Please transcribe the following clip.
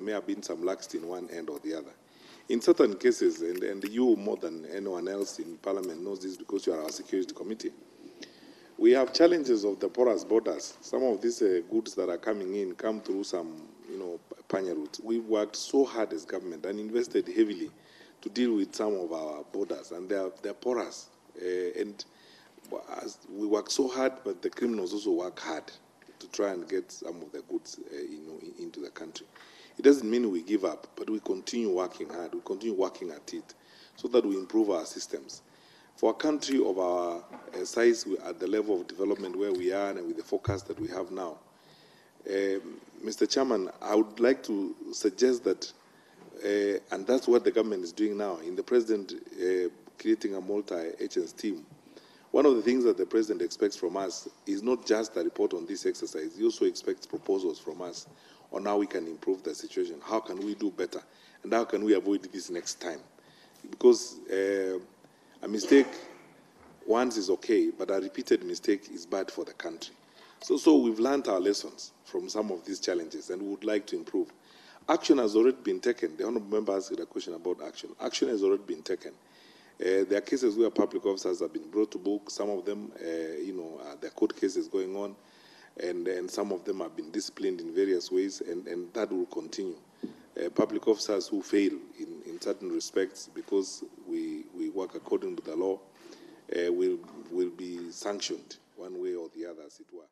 may have been some laxity in one end or the other. In certain cases, and you more than anyone else in Parliament knows this because you are our Security Committee, we have challenges of the porous borders. Some of these goods that are coming in come through some, panya routes. We've worked so hard as government and invested heavily to deal with some of our borders, and they're porous. And we work so hard, but the criminals also work hard to try and get some of the goods, into the country. It doesn't mean we give up, but we continue working hard. We continue working at it so that we improve our systems. For a country of our size, at the level of development where we are and with the focus that we have now, Mr. Chairman, I would like to suggest that, and that's what the government is doing now, in the President creating a multi-agents team. One of the things that the President expects from us is not just a report on this exercise. He also expects proposals from us on how we can improve the situation. How can we do better? And how can we avoid this next time? Because a mistake once is okay, but a repeated mistake is bad for the country. So we've learned our lessons from some of these challenges, and we would like to improve. Action has already been taken. The Honourable Member asked a question about action. Action has already been taken. There are cases where public officers have been brought to book. Some of them, there are court cases going on, and some of them have been disciplined in various ways, and that will continue. Public officers who fail in certain respects because we work according to the law will be sanctioned one way or the other, as it were.